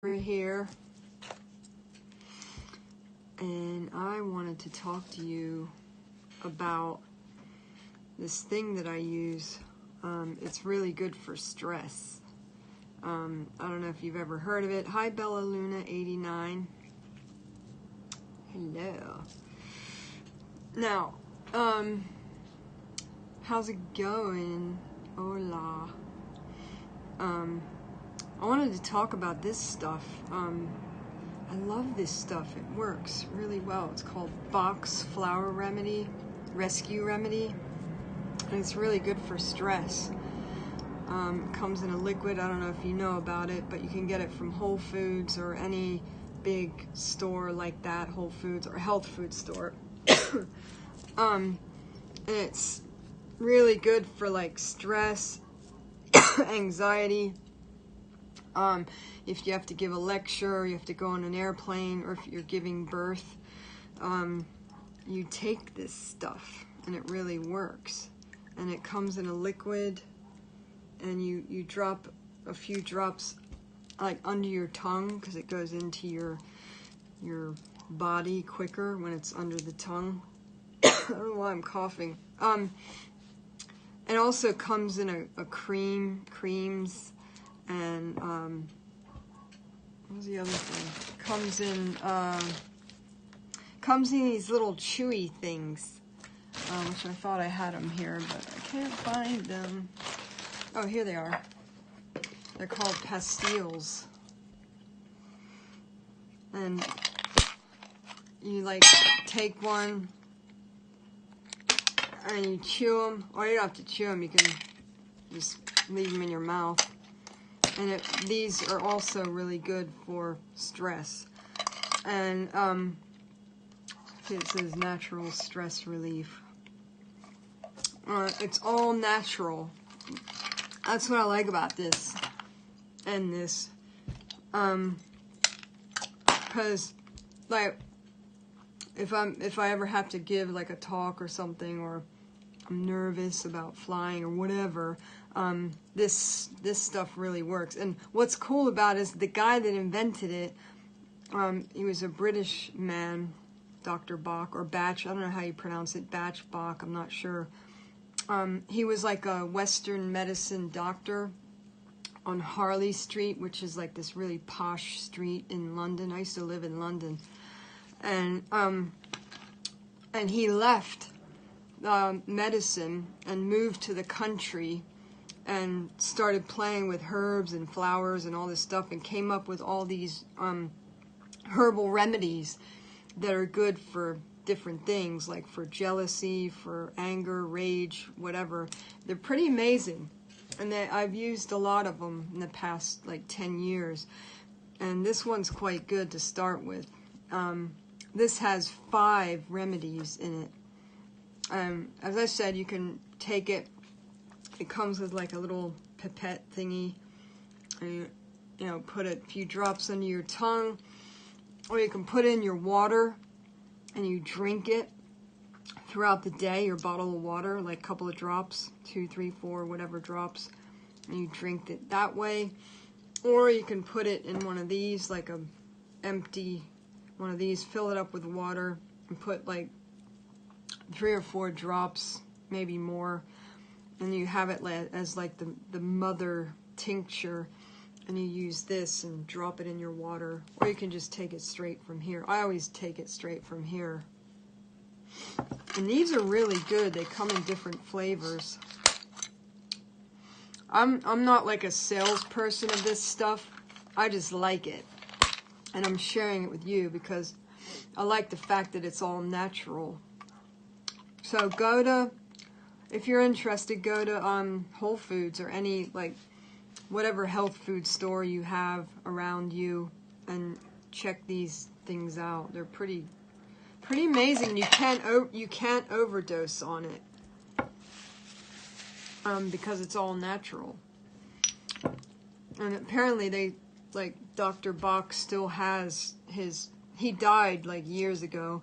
We're here, and I wanted to talk to you about this thing that I use. It's really good for stress. I don't know if you've ever heard of it. Hi, Bella Luna 89. Hello. Now, how's it going? Hola. I wanted to talk about this stuff. I love this stuff. It works really well. It's called BACH Flower Remedy, Rescue Remedy. And it's really good for stress. It comes in a liquid. I don't know if you know about it, but you can get it from Whole Foods or any big store like that, Whole Foods or health food store. And it's really good for like stress, anxiety. If you have to give a lecture, or you have to go on an airplane, or if you're giving birth, you take this stuff and it really works. And it comes in a liquid, and you drop a few drops like under your tongue, because it goes into your body quicker when it's under the tongue. I don't know why I'm coughing. It also comes in a creams, and what was the other thing? Comes in these little chewy things, which I thought I had them here, but I can't find them. Oh, here they are. They're called pastilles, and you like take one and you chew them, or you don't have to chew them. You can just leave them in your mouth. And these are also really good for stress. And it says natural stress relief. It's all natural. That's what I like about this and this. Because like if I ever have to give like a talk or something, or I'm nervous about flying or whatever, this stuff really works. And what's cool about it is the guy that invented it, he was a British man, Dr. Bach, or BACH, I don't know how you pronounce it, Bach, I'm not sure. He was like a Western medicine doctor on Harley Street, which is like this really posh street in London. I used to live in London. And he left medicine and moved to the country and started playing with herbs and flowers and all this stuff, and came up with all these herbal remedies that are good for different things, like for jealousy, for anger, rage, whatever. They're pretty amazing, and I've used a lot of them in the past like 10 years, and this one's quite good to start with. This has 5 remedies in it. As I said, you can take it. It comes with like a little pipette thingy. And you know, put a few drops under your tongue, or you can put it in your water and you drink it throughout the day. Your bottle of water, like a couple of drops, 2, 3, 4, whatever drops, and you drink it that way. Or you can put it in one of these, like a empty one of these, fill it up with water, and put like 3 or 4 drops, maybe more, and you have it as like the mother tincture, and you use this and drop it in your water, or you can just take it straight from here. I always take it straight from here. And these are really good. They come in different flavors. I'm not like a salesperson of this stuff. I just like it, and I'm sharing it with you because I like the fact that it's all natural. So if you're interested, go to Whole Foods or any, like, whatever health food store you have around you, and check these things out. They're pretty amazing. You can't overdose on it, because it's all natural. And apparently Dr. Bach still has he died like years ago,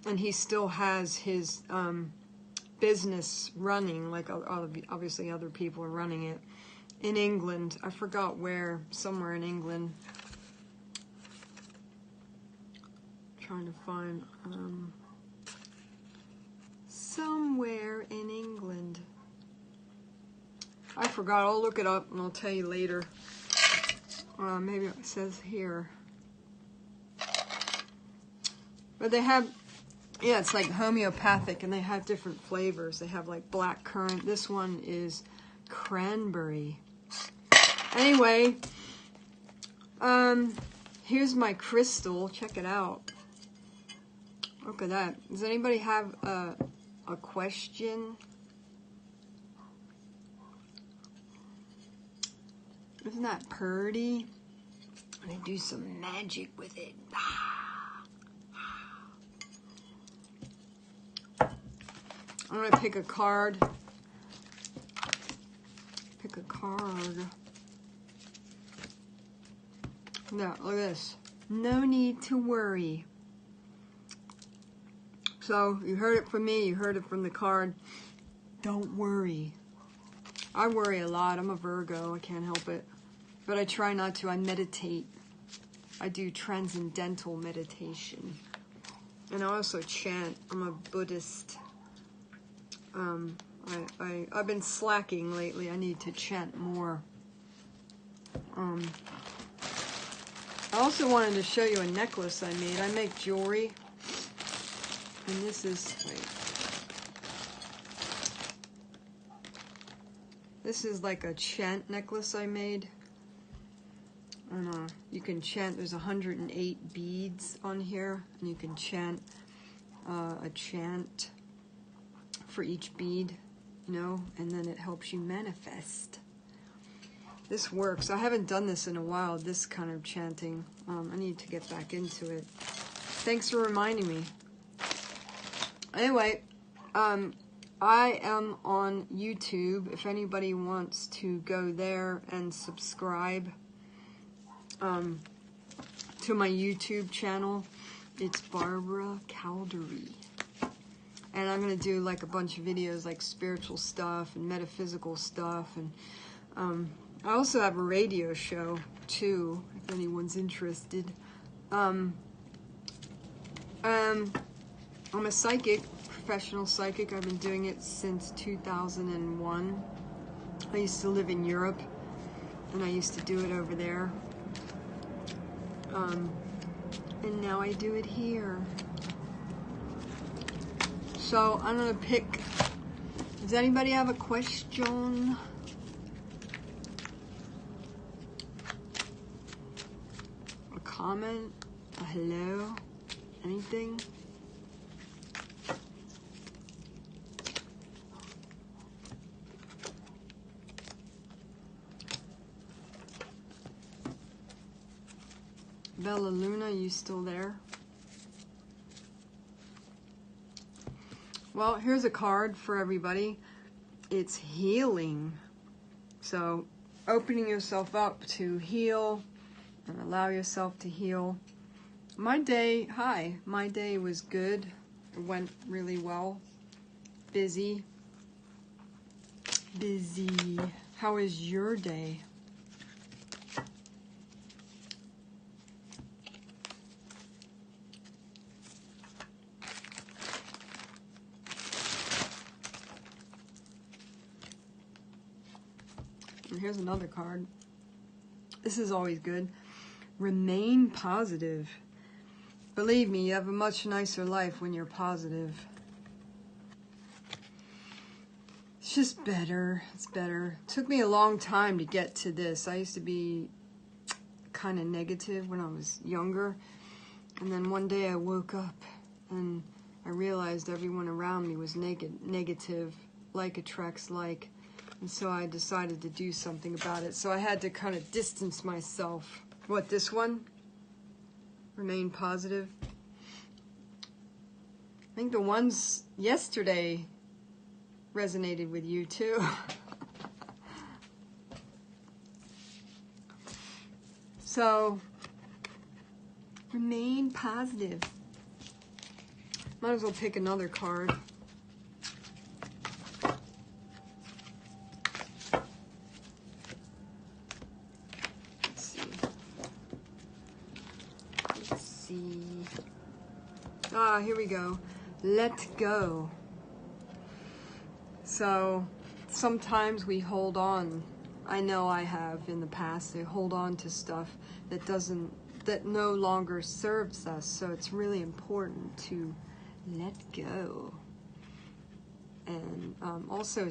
and he still has his business running, like obviously other people are running it in England. I forgot where, somewhere in England. trying to find somewhere in England. I forgot. I'll look it up and I'll tell you later. Maybe it says here. But they have, yeah, it's like homeopathic, and they have different flavors. They have like black currant. This one is cranberry. Anyway, here's my crystal. Check it out. Look at that. Does anybody have a question? Isn't that pretty? I'm gonna do some magic with it. I'm gonna pick a card. Pick a card. No, look at this. No need to worry. So, you heard it from me, you heard it from the card. Don't worry. I worry a lot. I'm a Virgo, I can't help it. But I try not to. I meditate. I do transcendental meditation. And I also chant. I'm a Buddhist. I've been slacking lately. I need to chant more. I also wanted to show you a necklace I made. I make jewelry. And this is, wait. This is like a chant necklace I made. And you can chant, there's 108 beads on here. And you can chant a chant for each bead, you know, and then it helps you manifest. This works. I haven't done this in a while, this kind of chanting. I need to get back into it. Thanks for reminding me. Anyway, I am on YouTube. If anybody wants to go there and subscribe to my YouTube channel, it's Barbara Caldery. And I'm going to do like a bunch of videos like spiritual stuff and metaphysical stuff. And I also have a radio show too, if anyone's interested. I'm a psychic, professional psychic. I've been doing it since 2001. I used to live in Europe, and I used to do it over there. And now I do it here. So I'm gonna pick, does anybody have a question? A comment? A hello? Anything? Bella Luna, you still there? Well, here's a card for everybody. It's healing. So, opening yourself up to heal and allow yourself to heal. My day was good. It went really well. Busy. How is your day? And here's another card. This is always good. Remain positive. Believe me, you have a much nicer life when you're positive. It's just better. It's better. It took me a long time to get to this. I used to be kind of negative when I was younger. And then one day I woke up and I realized everyone around me was negative. Like attracts like. And so I decided to do something about it. So I had to kind of distance myself. What, this one? Remain positive. I think the ones yesterday resonated with you too. So, remain positive. Might as well pick another card. Here we go. Let go. So sometimes we hold on. I know I have in the past. I hold on to stuff that no longer serves us. So it's really important to let go. And also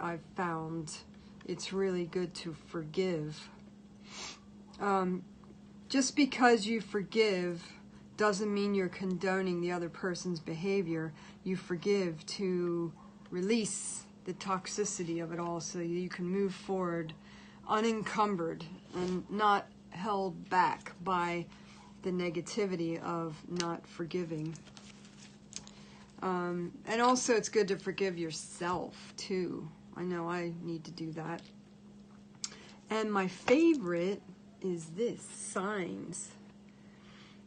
I've found it's really good to forgive. Just because you forgive doesn't mean you're condoning the other person's behavior. You forgive to release the toxicity of it all so you can move forward unencumbered and not held back by the negativity of not forgiving. And also it's good to forgive yourself too. I know I need to do that. And my favorite is this, signs.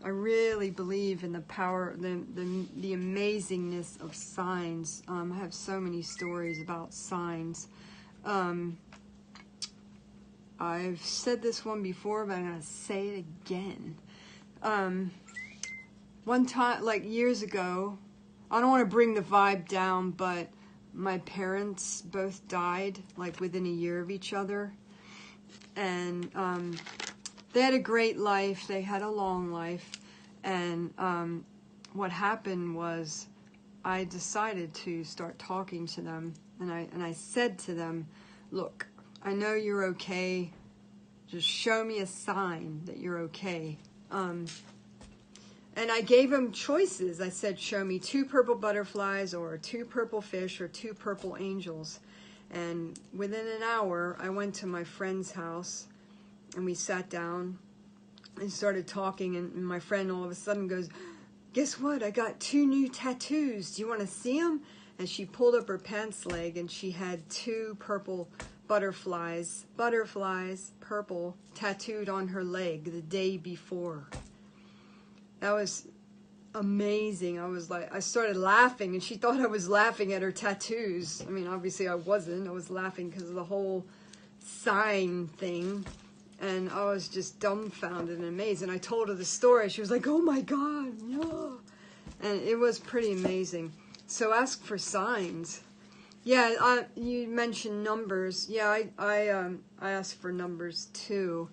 I really believe in the power, the amazingness of signs. I have so many stories about signs. I've said this one before, but I'm going to say it again. One time, like years ago, I don't want to bring the vibe down, but my parents both died like within a year of each other. And they had a great life. They had a long life. And what happened was I decided to start talking to them. And I said to them, look, I know you're okay. Just show me a sign that you're okay. And I gave them choices. I said, show me 2 purple butterflies or 2 purple fish or 2 purple angels. And within an hour, I went to my friend's house and we sat down and started talking. And my friend all of a sudden goes, guess what? I got 2 new tattoos. Do you want to see them? And she pulled up her pants leg and she had 2 purple butterflies, purple, tattooed on her leg the day before. That was amazing. I started laughing and she thought I was laughing at her tattoos. I mean, obviously I wasn't. I was laughing because of the whole sign thing. And I was just dumbfounded and amazed. And I told her the story. She was like, oh my God, no. And it was pretty amazing. So ask for signs. Yeah, you mentioned numbers. Yeah, I asked for numbers too.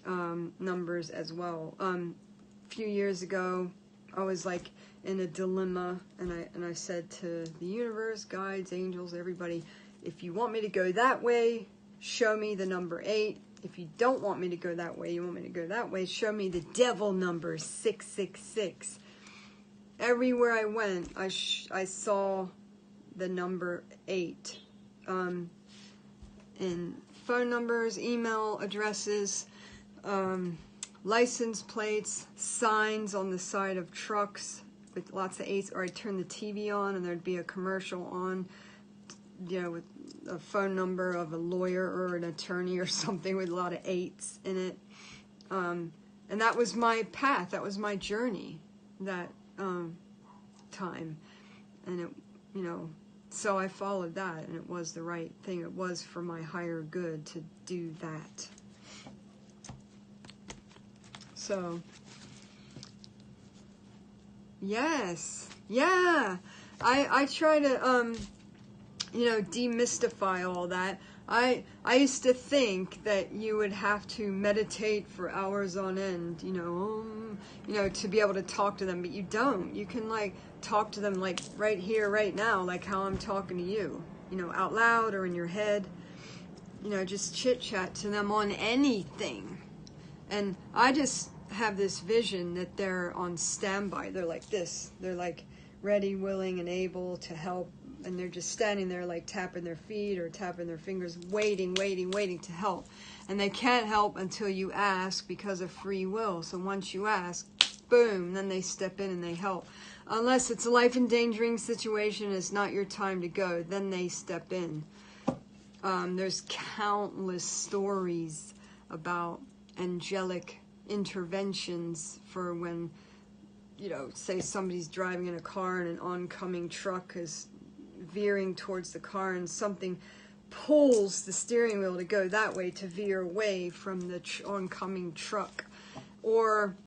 Numbers as well. A few years ago, I was like in a dilemma, and I said to the universe, guides, angels, everybody, if you want me to go that way, show me the number 8. If you don't want me to go that way, you want me to go that way, show me the devil number 666. Everywhere I went, I saw the number 8. In phone numbers, email addresses, license plates, signs on the side of trucks with lots of 8s, or I'd turn the TV on and there'd be a commercial on, you know, with a phone number of a lawyer or an attorney or something with a lot of 8s in it. And that was my path, that was my journey, that time. And it, you know, so I followed that, and it was the right thing. It was for my higher good to do that. So, yes, yeah, I try to, you know, demystify all that. I used to think that you would have to meditate for hours on end, you know, to be able to talk to them, but you don't. You can, like, talk to them, like, right here, right now, like how I'm talking to you, you know, out loud or in your head, you know, just chit-chat to them on anything. And I just have this vision that they're on standby. They're like this. They're like ready, willing, and able to help. And they're just standing there like tapping their feet or tapping their fingers, waiting to help. And they can't help until you ask because of free will. So once you ask, boom, then they step in and they help. Unless it's a life-endangering situation, it's not your time to go, then they step in. There's countless stories about angelic interventions for when, you know, say somebody's driving in a car and an oncoming truck is veering towards the car and something pulls the steering wheel to go that way to veer away from the oncoming truck. Or